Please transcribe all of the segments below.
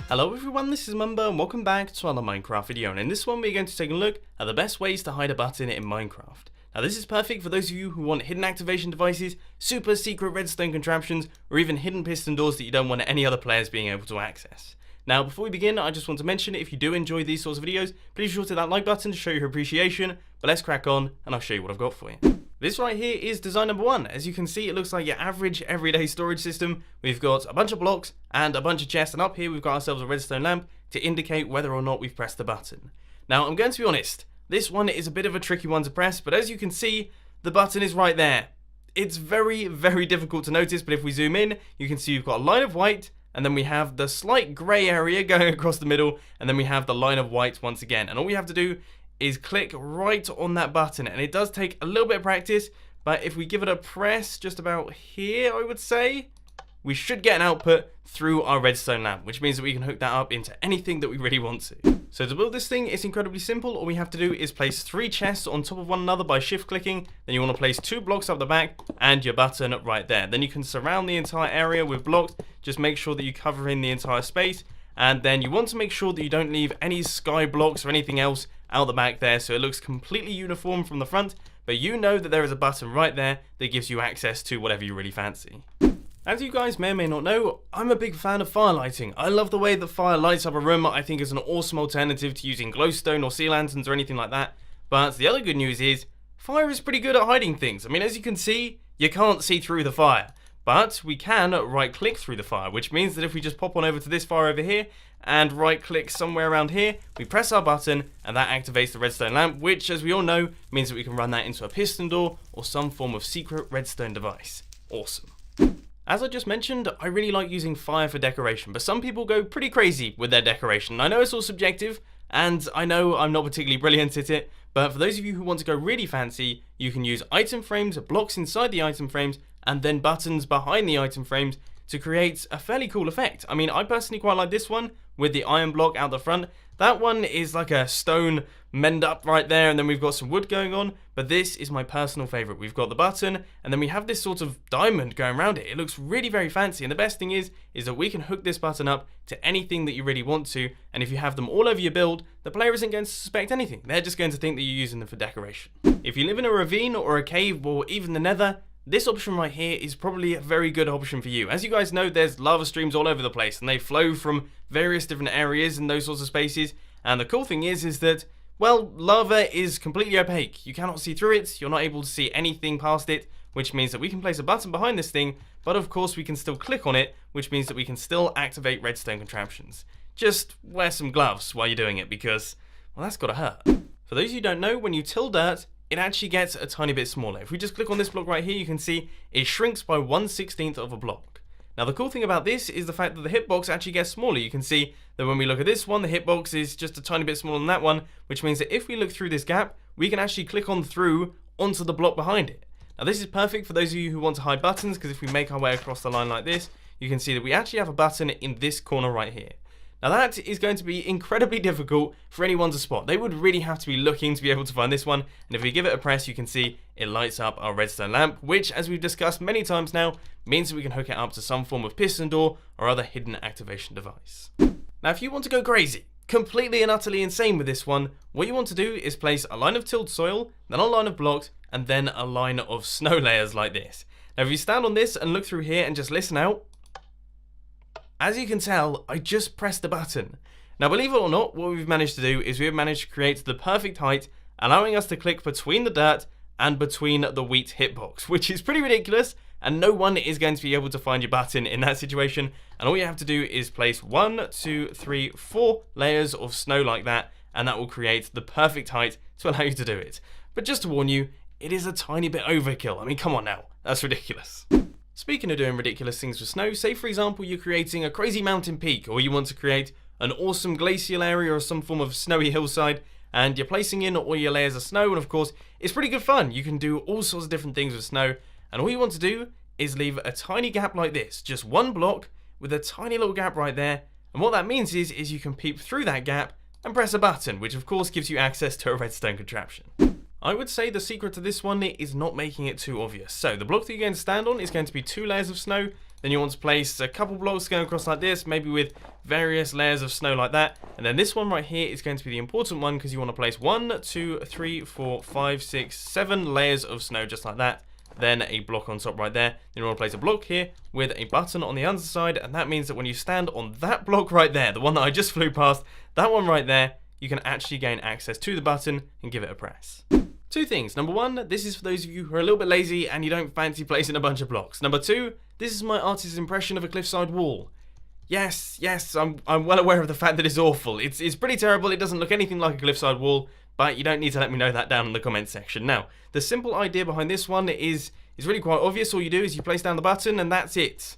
Hello everyone, this is Mumbo and welcome back to another Minecraft video, and in this one we're going to take a look at the best ways to hide a button in Minecraft. Now this is perfect for those of you who want hidden activation devices, super secret redstone contraptions, or even hidden piston doors that you don't want any other players being able to access. Now before we begin, I just want to mention if you do enjoy these sorts of videos, please be sure to hit that like button to show your appreciation, but let's crack on and I'll show you what I've got for you. This right here is design number 1. As you can see, it looks like your average everyday storage system. We've got a bunch of blocks and a bunch of chests, and up here we've got ourselves a redstone lamp to indicate whether or not we've pressed the button. Now I'm going to be honest, this one is a bit of a tricky one to press, but as you can see, the button is right there. It's very, very difficult to notice, but if we zoom in, you can see we've got a line of white, and then we have the slight grey area going across the middle, and then we have the line of white once again. And all we have to do is click right on that button, and it does take a little bit of practice, but if we give it a press just about here, I would say, we should get an output through our redstone lamp, which means that we can hook that up into anything that we really want to. So to build this thing, it's incredibly simple. All we have to do is place 3 chests on top of one another by shift clicking. Then you want to place 2 blocks up the back and your button right there. Then you can surround the entire area with blocks. Just make sure that you cover in the entire space. And then you want to make sure that you don't leave any sky blocks or anything else out the back there, so it looks completely uniform from the front, but you know that there is a button right there that gives you access to whatever you really fancy. As you guys may or may not know, I'm a big fan of fire lighting. I love the way that fire lights up a room. I think it's an awesome alternative to using glowstone or sea lanterns or anything like that. But the other good news is, fire is pretty good at hiding things. I mean, as you can see, you can't see through the fire. But we can right click through the fire, which means that if we just pop on over to this fire over here and right click somewhere around here, we press our button and that activates the redstone lamp, which as we all know means that we can run that into a piston door or some form of secret redstone device. Awesome. As I just mentioned, I really like using fire for decoration, but some people go pretty crazy with their decoration. I know it's all subjective, and I know I'm not particularly brilliant at it, but for those of you who want to go really fancy, you can use item frames, blocks inside the item frames, and then buttons behind the item frames to create a fairly cool effect. I mean, I personally quite like this one with the iron block out the front. That one is like a stone mend up right there, and then we've got some wood going on, but this is my personal favorite. We've got the button, and then we have this sort of diamond going around it. It looks really very fancy, and the best thing is that we can hook this button up to anything that you really want to, and if you have them all over your build, the player isn't going to suspect anything. They're just going to think that you're using them for decoration. If you live in a ravine or a cave or even the nether, this option right here is probably a very good option for you. As you guys know, there's lava streams all over the place, and they flow from various different areas in those sorts of spaces, and the cool thing is that, well, lava is completely opaque. You cannot see through it, you're not able to see anything past it, which means that we can place a button behind this thing, but of course we can still click on it, which means that we can still activate redstone contraptions. Just wear some gloves while you're doing it, because, well, that's gotta hurt. For those of you who don't know, when you till dirt, it actually gets a tiny bit smaller. If we just click on this block right here, you can see it shrinks by 1/16 of a block. Now the cool thing about this is the fact that the hitbox actually gets smaller. You can see that when we look at this one, the hitbox is just a tiny bit smaller than that one, which means that if we look through this gap, we can actually click on through onto the block behind it. Now this is perfect for those of you who want to hide buttons, because if we make our way across the line like this, you can see that we actually have a button in this corner right here. Now that is going to be incredibly difficult for anyone to spot. They would really have to be looking to be able to find this one, and if we give it a press, you can see it lights up our redstone lamp, which, as we've discussed many times now, means that we can hook it up to some form of piston door or other hidden activation device. Now if you want to go crazy, completely and utterly insane with this one, what you want to do is place a line of tilled soil, then a line of blocks, and then a line of snow layers like this. Now if you stand on this and look through here and just listen out, as you can tell, I just pressed the button. Now believe it or not, what we've managed to do is we've managed to create the perfect height, allowing us to click between the dirt and between the wheat hitbox, which is pretty ridiculous, and no one is going to be able to find your button in that situation, and all you have to do is place 1, 2, 3, 4 layers of snow like that, and that will create the perfect height to allow you to do it. But just to warn you, it is a tiny bit overkill. I mean, come on now, that's ridiculous. Speaking of doing ridiculous things with snow, say for example you're creating a crazy mountain peak, or you want to create an awesome glacial area or some form of snowy hillside, and you're placing in all your layers of snow, and of course it's pretty good fun. You can do all sorts of different things with snow, and all you want to do is leave a tiny gap like this, just one block with a tiny little gap right there, and what that means is you can peep through that gap and press a button, which of course gives you access to a redstone contraption. I would say the secret to this one is not making it too obvious. So the block that you're going to stand on is going to be 2 layers of snow. Then you want to place a couple blocks going across like this, maybe with various layers of snow like that. And then this one right here is going to be the important one because you want to place 1, 2, 3, 4, 5, 6, 7 layers of snow just like that. Then a block on top right there. Then you want to place a block here with a button on the underside, and that means that when you stand on that block right there, the one that I just flew past, that one right there, you can actually gain access to the button and give it a press. 2 things. Number 1, this is for those of you who are a little bit lazy and you don't fancy placing a bunch of blocks. Number 2, this is my artist's impression of a cliffside wall. Yes, I'm well aware of the fact that it's awful. It's pretty terrible. It doesn't look anything like a cliffside wall, but you don't need to let me know that down in the comment section. Now, the simple idea behind this one is really quite obvious. All you do is you place down the button and that's it.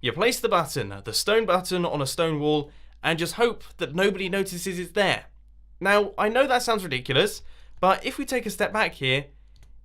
You place the button, the stone button, on a stone wall and just hope that nobody notices it's there. Now, I know that sounds ridiculous, but if we take a step back here,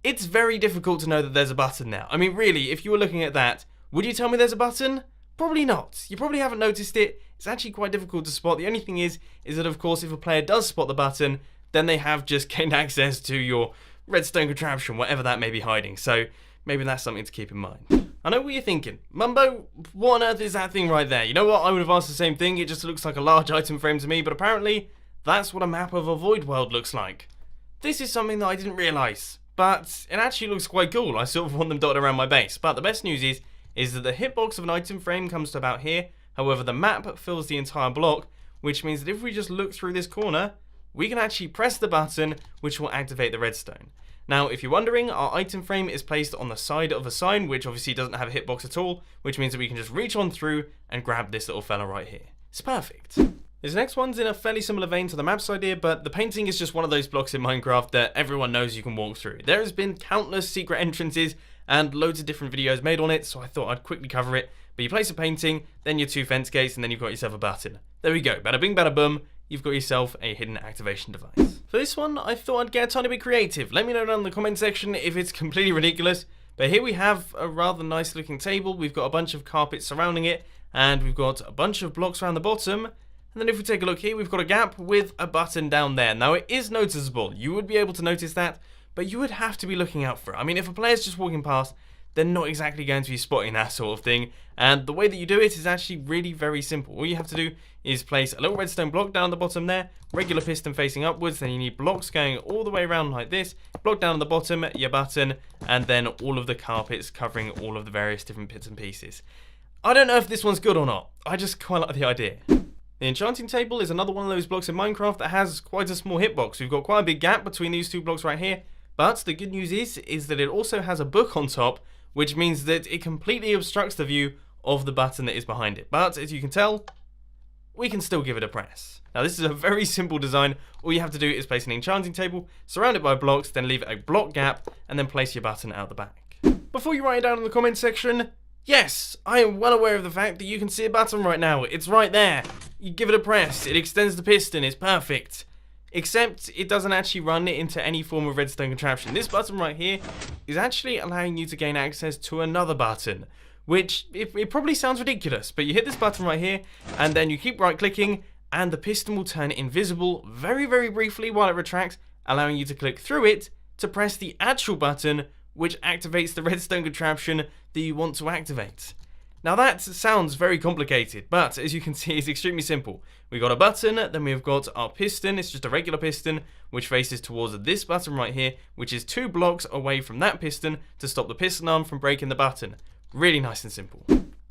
it's very difficult to know that there's a button now. I mean, really, if you were looking at that, would you tell me there's a button? Probably not. You probably haven't noticed it. It's actually quite difficult to spot. The only thing is that of course if a player does spot the button, then they have just gained access to your redstone contraption, whatever that may be hiding. So maybe that's something to keep in mind. I know what you're thinking. Mumbo, what on earth is that thing right there? You know what? I would have asked the same thing. It just looks like a large item frame to me, but apparently that's what a map of a void world looks like. This is something that I didn't realise, but it actually looks quite cool. I sort of want them dotted around my base. But the best news is that the hitbox of an item frame comes to about here. However, the map fills the entire block, which means that if we just look through this corner, we can actually press the button, which will activate the redstone. Now, if you're wondering, our item frame is placed on the side of a sign, which obviously doesn't have a hitbox at all, which means that we can just reach on through and grab this little fella right here. It's perfect. This next one's in a fairly similar vein to the map's idea, but the painting is just one of those blocks in Minecraft that everyone knows you can walk through. There has been countless secret entrances and loads of different videos made on it, so I thought I'd quickly cover it. But you place a painting, then your 2 fence gates, and then you've got yourself a button. There we go, bada bing bada boom, you've got yourself a hidden activation device. For this one, I thought I'd get a tiny bit creative. Let me know down in the comment section if it's completely ridiculous. But here we have a rather nice looking table, we've got a bunch of carpets surrounding it, and we've got a bunch of blocks around the bottom. And then if we take a look here, we've got a gap with a button down there. Now it is noticeable, you would be able to notice that, but you would have to be looking out for it. I mean, if a player's just walking past, they're not exactly going to be spotting that sort of thing. And the way that you do it is actually really very simple. All you have to do is place a little redstone block down the bottom there, regular piston facing upwards, then you need blocks going all the way around like this, block down on the bottom, your button, and then all of the carpets covering all of the various different bits and pieces. I don't know if this one's good or not, I just quite like the idea. The enchanting table is another one of those blocks in Minecraft that has quite a small hitbox. We've got quite a big gap between these 2 blocks right here, but the good news is that it also has a book on top, which means that it completely obstructs the view of the button that is behind it. But as you can tell, we can still give it a press. Now this is a very simple design. All you have to do is place an enchanting table, surround it by blocks, then leave a block gap, and then place your button out the back. Before you write it down in the comment section, yes, I am well aware of the fact that you can see a button right now. It's right there. You give it a press, it extends the piston, it's perfect. Except it doesn't actually run into any form of redstone contraption. This button right here is actually allowing you to gain access to another button, which it probably sounds ridiculous, but you hit this button right here and then you keep right clicking and the piston will turn invisible very, very briefly while it retracts, allowing you to click through it to press the actual button which activates the redstone contraption that you want to activate. Now that sounds very complicated, but as you can see, it's extremely simple. We've got a button, then we've got our piston, it's just a regular piston, which faces towards this button right here, which is 2 blocks away from that piston to stop the piston arm from breaking the button. Really nice and simple.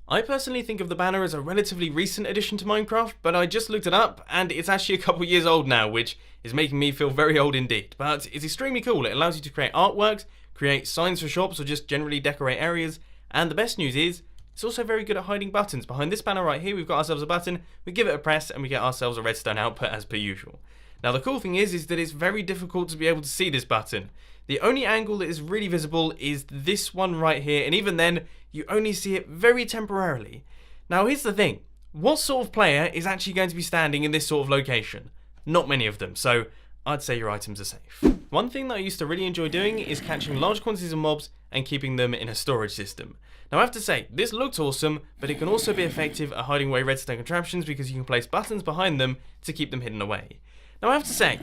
I personally think of the banner as a relatively recent addition to Minecraft, but I just looked it up, and it's actually a couple years old now, which is making me feel very old indeed. But it's extremely cool, it allows you to create artworks, create signs for shops, or just generally decorate areas, and the best news is, it's also very good at hiding buttons. Behind this banner right here, we've got ourselves a button, we give it a press, and we get ourselves a redstone output as per usual. Now the cool thing is that it's very difficult to be able to see this button. The only angle that is really visible is this one right here, and even then, you only see it very temporarily. Now here's the thing, what sort of player is actually going to be standing in this sort of location? Not many of them, so I'd say your items are safe. One thing that I used to really enjoy doing is catching large quantities of mobs and keeping them in a storage system. Now I have to say, this looked awesome, but it can also be effective at hiding away redstone contraptions because you can place buttons behind them to keep them hidden away. Now I have to say,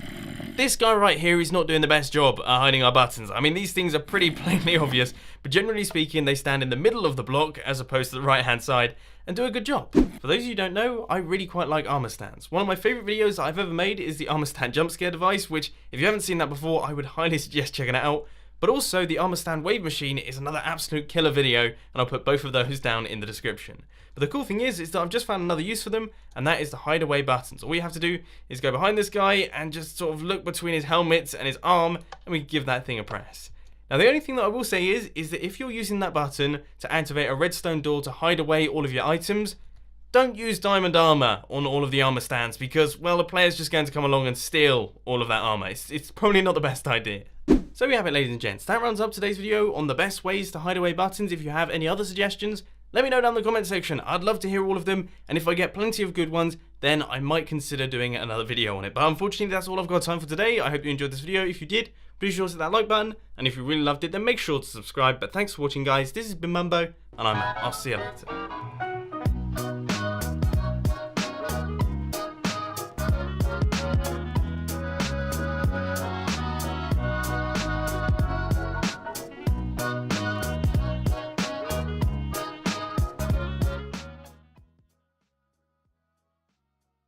this guy right here is not doing the best job at hiding our buttons. I mean, these things are pretty plainly obvious, but generally speaking, they stand in the middle of the block as opposed to the right-hand side and do a good job. For those of you who don't know, I really quite like armor stands. One of my favorite videos I've ever made is the armor stand jump scare device, which if you haven't seen that before, I would highly suggest checking it out. But also, the armor stand wave machine is another absolute killer video, and I'll put both of those down in the description. But the cool thing is that I've just found another use for them, and that is the hideaway buttons. All you have to do is go behind this guy and just sort of look between his helmet and his arm, and we can give that thing a press. Now the only thing that I will say is that if you're using that button to activate a redstone door to hide away all of your items, don't use diamond armor on all of the armor stands because, well, the player's just going to come along and steal all of that armor. It's probably not the best idea. So we have it, ladies and gents. That rounds up today's video on the best ways to hide away buttons. If you have any other suggestions, let me know down in the comment section. I'd love to hear all of them, and if I get plenty of good ones, then I might consider doing another video on it. But unfortunately, that's all I've got time for today. I hope you enjoyed this video. If you did, be sure to hit that like button, and if you really loved it, then make sure to subscribe. But thanks for watching, guys. This has been Mumbo, and I'm out. I'll see you later.